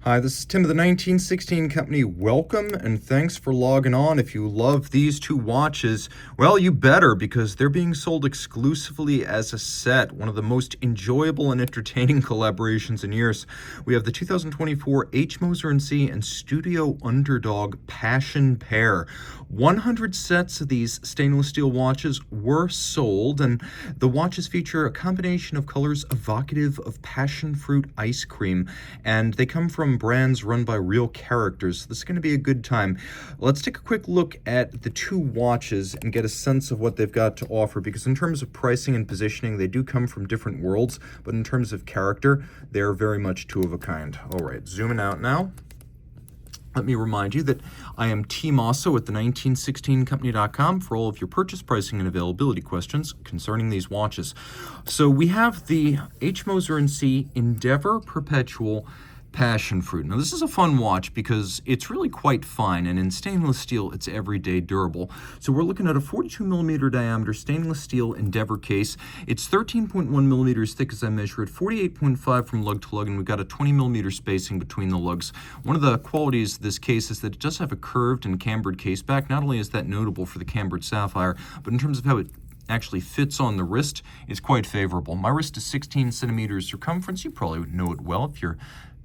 Hi, this is Tim of the 1916 Company. Welcome and thanks for logging on. If you love these two watches, well, you better, because they're being sold exclusively as a set. One of the most enjoyable and entertaining collaborations in years. We have the 2024 Moser Cie and Studio Underdog Passion pair. 100 sets of these stainless steel watches were sold, and the watches feature a combination of colors evocative of passion fruit ice cream, and they come from brands run by real characters. This is going to be a good time. Let's take a quick look at the two watches and get a sense of what they've got to offer, because in terms of pricing and positioning, they do come from different worlds, but in terms of character, they're very much two of a kind. All right, zooming out now. Let me remind you that I am Team Mosso at the1916company.com for all of your purchase, pricing, and availability questions concerning these watches. So we have the Moser Cie Endeavour Perpetual Passi0n Fruit. Now this is a fun watch because it's really quite fine, and in stainless steel it's everyday durable. So we're looking at a 42mm diameter stainless steel Endeavour case. It's 13.1mm thick as I measure it, 48.5 from lug to lug, and we've got a 20mm spacing between the lugs. One of the qualities of this case is that it does have a curved and cambered case back. Not only is that notable for the cambered sapphire, but in terms of how it actually fits on the wrist, it's quite favorable. My wrist is 16 centimeters circumference. You probably would know it well if you're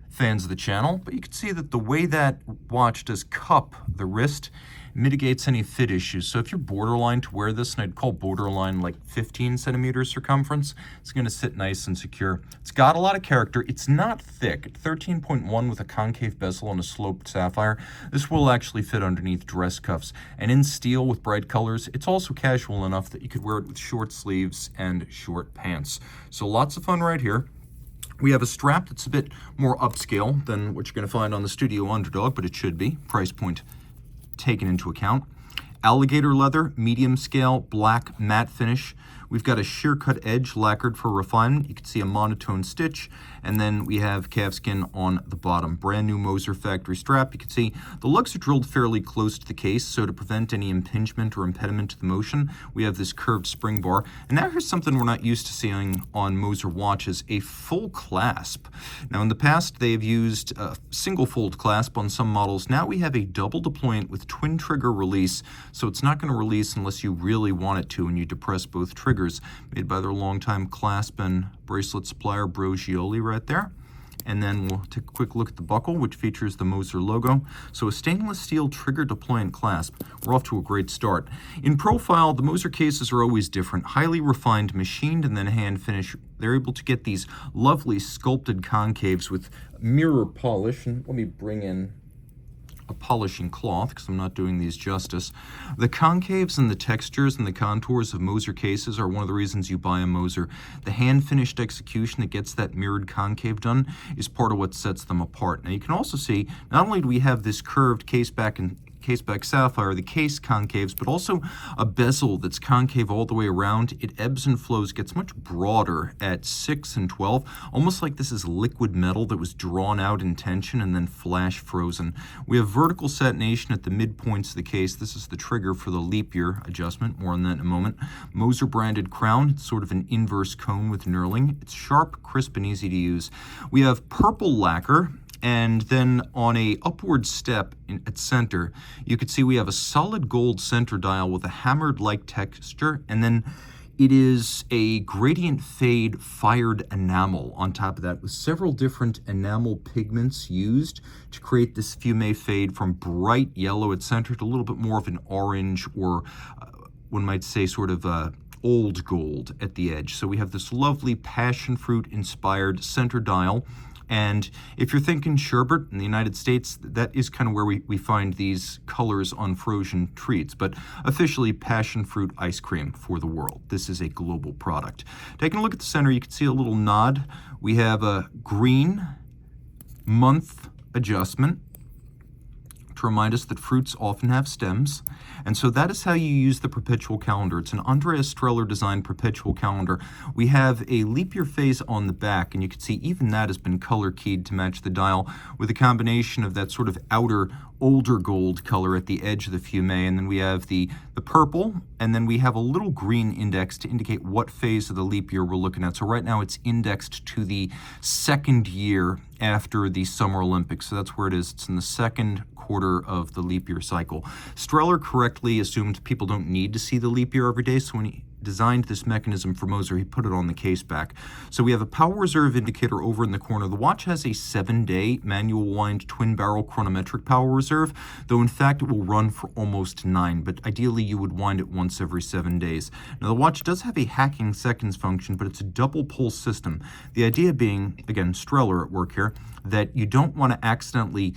fans of the channel, but you can see that the way that watch does cup the wrist mitigates any fit issues. So if you're borderline to wear this, and I'd call borderline like 15 centimeters circumference, it's going to sit nice and secure. It's got a lot of character. It's not thick. At 13.1 with a concave bezel and a sloped sapphire, this will actually fit underneath dress cuffs. And in steel with bright colors, it's also casual enough that you could wear it with short sleeves and short pants. So lots of fun right here. We have a strap that's a bit more upscale than what you're going to find on the Studio Underdog, but it should be. Price point taken into account. Alligator leather, medium scale, black matte finish. We've got a sheer cut edge lacquered for refinement. You can see a monotone stitch, and then we have calfskin on the bottom. Brand new Moser factory strap. You can see the lugs are drilled fairly close to the case, so to prevent any impingement or impediment to the motion, we have this curved spring bar. And now here's something we're not used to seeing on Moser watches, a full clasp. Now in the past, they've used a single fold clasp on some models. Now we have a double deployant with twin trigger release, so it's not going to release unless you really want it to, and you depress both triggers. Made by their longtime clasp and bracelet supplier, Brogioli, right there. And then we'll take a quick look at the buckle, which features the Moser logo. So a stainless steel trigger deployant clasp. We're off to a great start. In profile, the Moser cases are always different. Highly refined, machined, and then hand finish. They're able to get these lovely sculpted concaves with mirror polish. And let me bring in a polishing cloth because I'm not doing these justice. The concaves and the textures and the contours of Moser cases are one of the reasons you buy a Moser. The hand-finished execution that gets that mirrored concave done is part of what sets them apart. Now you can also see, not only do we have this curved caseback and caseback sapphire, the case concaves, but also a bezel that's concave all the way around. It ebbs and flows, gets much broader at 6 and 12, almost like this is liquid metal that was drawn out in tension and then flash frozen. We have vertical satination at the midpoints of the case. This is the trigger for the leap year adjustment. More on that in a moment. Moser branded crown. It's sort of an inverse cone with knurling. It's sharp, crisp, and easy to use. We have purple lacquer. And then on a upward step at center, you can see we have a solid gold center dial with a hammered-like texture, and then it is a gradient fade fired enamel on top of that with several different enamel pigments used to create this fume fade from bright yellow at center to a little bit more of an orange, or one might say sort of old gold at the edge. So we have this lovely passion fruit inspired center dial. And if you're thinking sherbet in the United States, that is kind of where we find these colors on frozen treats. But officially, passion fruit ice cream for the world. This is a global product. Taking a look at the center, you can see a little nod. We have a green month adjustment to remind us that fruits often have stems. And so that is how you use the Perpetual calendar. It's an Andreas Streller designed Perpetual calendar. We have a leap year phase on the back, and you can see even that has been color keyed to match the dial with a combination of that sort of outer older gold color at the edge of the fumet, and then we have the purple, and then we have a little green index to indicate what phase of the leap year we're looking at. So right now it's indexed to the second year after the Summer Olympics. So that's where it is. It's in the second quarter of the leap year cycle. Streller correctly assumed people don't need to see the leap year every day, so when he designed this mechanism for Moser, he put it on the case back. So we have a power reserve indicator over in the corner. The watch has a 7-day manual wind twin barrel chronometric power reserve, though in fact it will run for almost 9, but ideally you would wind it once every 7 days. Now the watch does have a hacking seconds function, but it's a double pulse system. The idea being, again, Streller at work here, that you don't want to accidentally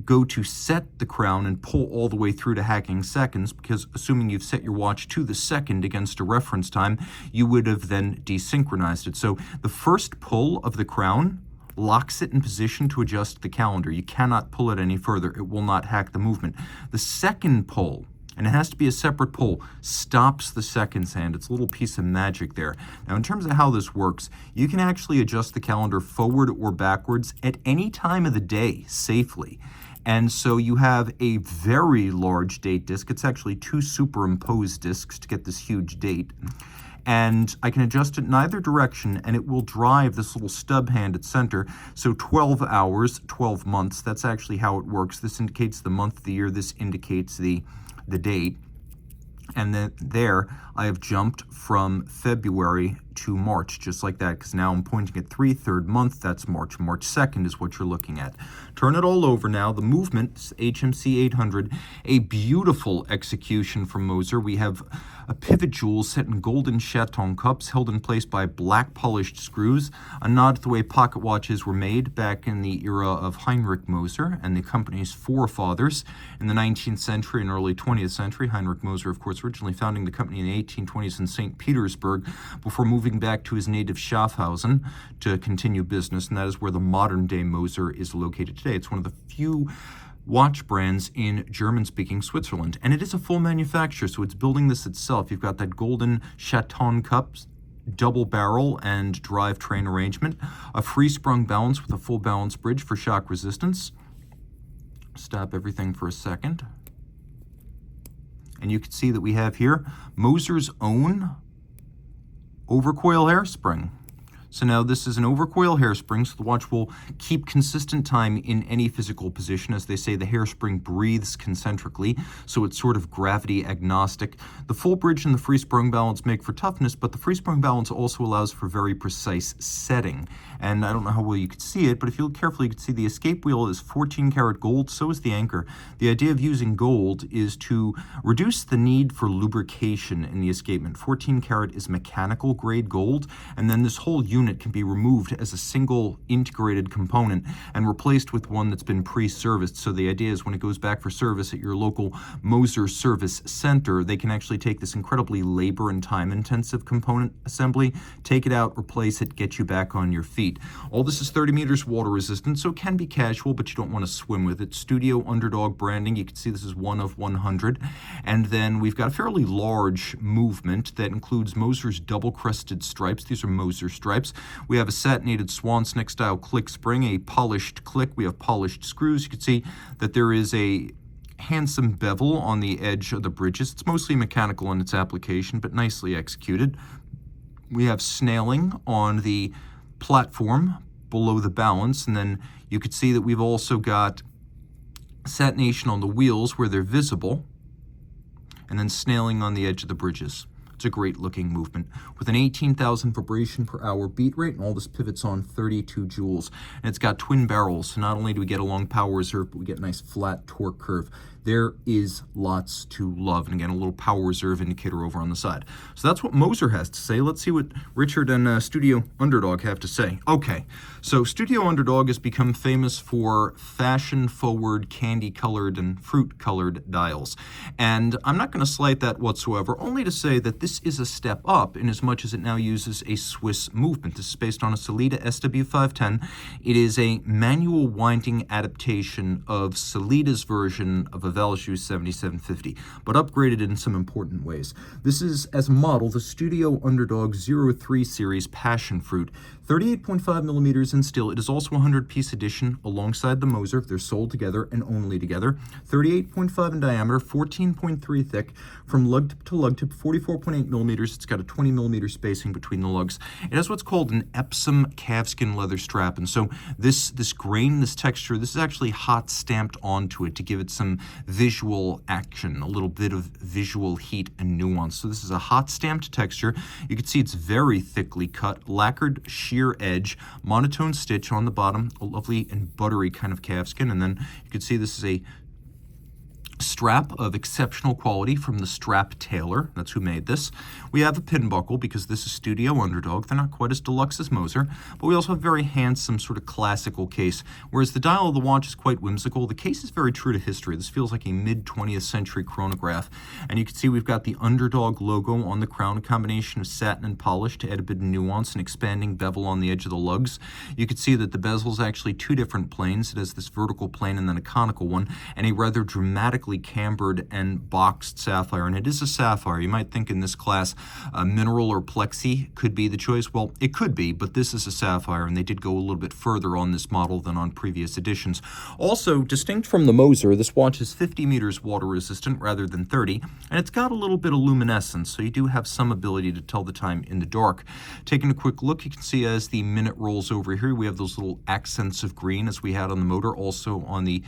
go to set the crown and pull all the way through to hacking seconds, because assuming you've set your watch to the second against a reference time, you would have then desynchronized it. So the first pull of the crown locks it in position to adjust the calendar. You cannot pull it any further. It will not hack the movement. The second pull, and it has to be a separate pull, stops the seconds hand. It's a little piece of magic there. Now, in terms of how this works, you can actually adjust the calendar forward or backwards at any time of the day safely. And so you have a very large date disk. It's actually 2 superimposed disks to get this huge date. And I can adjust it in either direction, and it will drive this little stub hand at center. So 12 hours, 12 months, that's actually how it works. This indicates the month of the year. This indicates the date. And then there, I have jumped from February to March, just like that, because now I'm pointing at 3/3 month. That's March. March 2nd is what you're looking at. Turn it all over now. The movement, HMC 800, a beautiful execution from Moser. We have a pivot jewel set in golden chaton cups held in place by black polished screws, a nod to the way pocket watches were made back in the era of Heinrich Moser and the company's forefathers in the 19th century and early 20th century. Heinrich Moser, of course, originally founding the company in the 1820s in St. Petersburg before moving back to his native Schaffhausen to continue business, and that is where the modern-day Moser is located today. It's one of the few watch brands in German-speaking Switzerland, and it is a full manufacturer, so it's building this itself. You've got that golden chaton cups, double barrel and drivetrain arrangement, a free-sprung balance with a full balance bridge for shock resistance. Stop everything for a second. And you can see that we have here Moser's own overcoil hairspring. So now this is an overcoil hairspring, so the watch will keep consistent time in any physical position. As they say, the hairspring breathes concentrically, so it's sort of gravity agnostic. The full bridge and the free sprung balance make for toughness, but the free sprung balance also allows for very precise setting. And I don't know how well you could see it, but if you look carefully, you can see the escape wheel is 14 karat gold, so is the anchor. The idea of using gold is to reduce the need for lubrication in the escapement. 14 karat is mechanical grade gold, and then this whole unit can be removed as a single integrated component and replaced with one that's been pre-serviced. So the idea is when it goes back for service at your local Moser service center, they can actually take this incredibly labor and time intensive component assembly, take it out, replace it, get you back on your feet. All this is 30 meters water resistant, so it can be casual, but you don't want to swim with it. Studio Underdog branding, you can see this is 1 of 100. And then we've got a fairly large movement that includes Moser's double crested stripes. These are Moser stripes. We have a satinated swan snake style click spring, a polished click. We have polished screws. You can see that there is a handsome bevel on the edge of the bridges. It's mostly mechanical in its application, but nicely executed. We have snailing on the platform below the balance, and then you can see that we've also got satination on the wheels where they're visible, and then snailing on the edge of the bridges. It's a great looking movement with an 18,000 vibration per hour beat rate, and all this pivots on 32 joules. And it's got twin barrels, so not only do we get a long power reserve, but we get a nice flat torque curve. There is lots to love, and again, a little power reserve indicator over on the side. So that's what Moser has to say. Let's see what Richard and Studio Underdog have to say. Okay, so Studio Underdog has become famous for fashion-forward, candy-colored, and fruit-colored dials. And I'm not going to slight that whatsoever, only to say that this is a step up in as much as it now uses a Swiss movement. This is based on a Sellita SW510. It is a manual winding adaptation of Sellita's version of a Valjoux 7750, but upgraded in some important ways. This is, as a model, the Studio Underdog 03 series Passi0n Fruit. 38.5 millimeters in steel. It is also a 100-piece edition alongside the Moser. They're sold together and only together. 38.5 in diameter, 14.3 thick. From lug to lug tip, 44.8 millimeters. It's got a 20 millimeter spacing between the lugs. It has what's called an Epsom calfskin leather strap. And so this grain, this texture, this is actually hot stamped onto it to give it some visual action, a little bit of visual heat and nuance. So this is a hot stamped texture. You can see it's very thickly cut, lacquered sheer edge, monotone stitch on the bottom, a lovely and buttery kind of calfskin. And then you can see this is a strap of exceptional quality from the strap tailor. That's who made this. We have a pin buckle because this is Studio Underdog. They're not quite as deluxe as Moser, but we also have a very handsome sort of classical case. Whereas the dial of the watch is quite whimsical, the case is very true to history. This feels like a mid-20th century chronograph. And you can see we've got the Underdog logo on the crown, a combination of satin and polish to add a bit of nuance and expanding bevel on the edge of the lugs. You can see that the bezel is actually two different planes. It has this vertical plane and then a conical one, and a rather dramatically cambered and boxed sapphire. And it is a sapphire. You might think in this class mineral or plexi could be the choice. Well, it could be, but this is a sapphire, and they did go a little bit further on this model than on previous editions. Also, distinct from the Moser, this watch is 50 meters water resistant rather than 30, and it's got a little bit of luminescence, so you do have some ability to tell the time in the dark. Taking a quick look, you can see as the minute rolls over here, we have those little accents of green as we had on the motor, also on the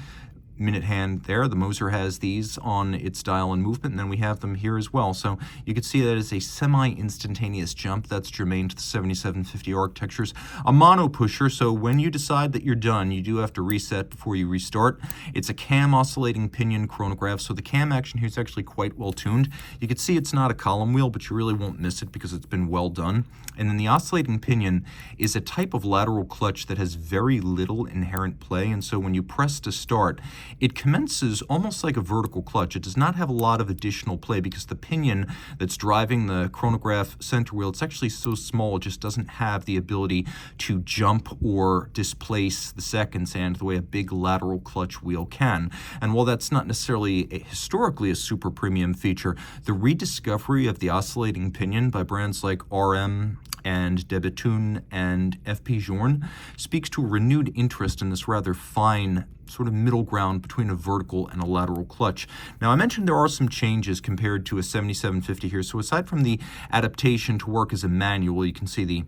minute hand there. The Moser has these on its dial and movement, and then we have them here as well. So you can see that it's a semi-instantaneous jump. That's germane to the 7750 architectures. A mono pusher, so when you decide that you're done, you do have to reset before you restart. It's a cam oscillating pinion chronograph, so the cam action here is actually quite well tuned. You can see it's not a column wheel, but you really won't miss it because it's been well done. And then the oscillating pinion is a type of lateral clutch that has very little inherent play, and so when you press to start, it commences almost like a vertical clutch. It does not have a lot of additional play because the pinion that's driving the chronograph center wheel, it's actually so small, it just doesn't have the ability to jump or displace the seconds hand the way a big lateral clutch wheel can. And while that's not necessarily historically a super premium feature, the rediscovery of the oscillating pinion by brands like RM and Debetun and FP Journe speaks to a renewed interest in this rather fine sort of middle ground between a vertical and a lateral clutch. Now, I mentioned there are some changes compared to a 7750 here. So aside from the adaptation to work as a manual, you can see the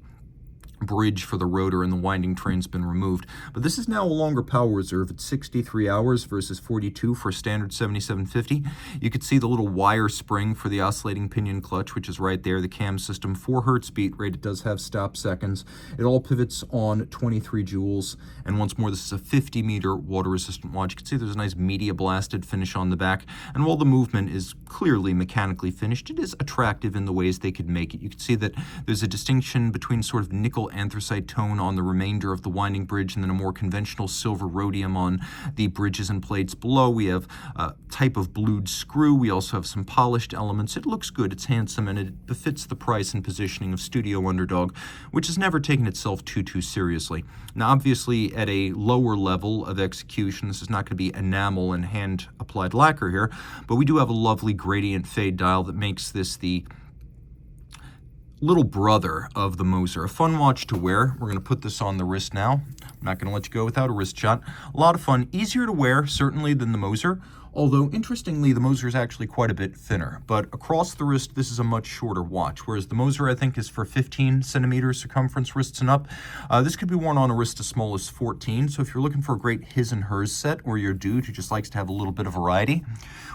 bridge for the rotor and the winding train's been removed. But this is now a longer power reserve. It's 63 hours versus 42 for a standard 7750. You can see the little wire spring for the oscillating pinion clutch, which is right there. The cam system, 4 hertz beat rate. It does have stop seconds. It all pivots on 23 joules. And once more, this is a 50 meter water resistant watch. You can see there's a nice media blasted finish on the back. And while the movement is clearly mechanically finished, it is attractive in the ways they could make it. You can see that there's a distinction between sort of nickel anthracite tone on the remainder of the winding bridge and then a more conventional silver rhodium on the bridges and plates below. We have a type of blued screw. We also have some polished elements. It looks good, it's handsome, and it befits the price and positioning of Studio Underdog, which has never taken itself too seriously. Now, obviously, at a lower level of execution, this is not going to be enamel and hand-applied lacquer here, but we do have a lovely gradient fade dial that makes this the little brother of the Moser. A fun watch to wear. We're going to put this on the wrist now. I'm not going to let you go without a wrist shot. A lot of fun. Easier to wear, certainly, than the Moser. Although, interestingly, the Moser is actually quite a bit thinner. But across the wrist, this is a much shorter watch, whereas the Moser, I think, is for 15 centimeters circumference wrists and up. This could be worn on a wrist as small as 14. So if you're looking for a great his and hers set, or you're a dude who just likes to have a little bit of variety,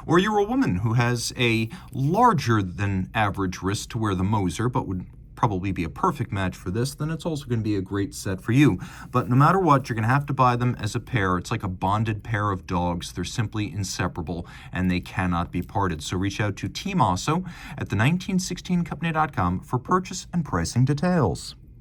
or you're a woman who has a larger than average wrist to wear the Moser, but would probably be a perfect match for this, then it's also going to be a great set for you. But no matter what, you're going to have to buy them as a pair. It's like a bonded pair of dogs. They're simply inseparable, and they cannot be parted. So reach out to Team Mosso at the 1916company.com for purchase and pricing details.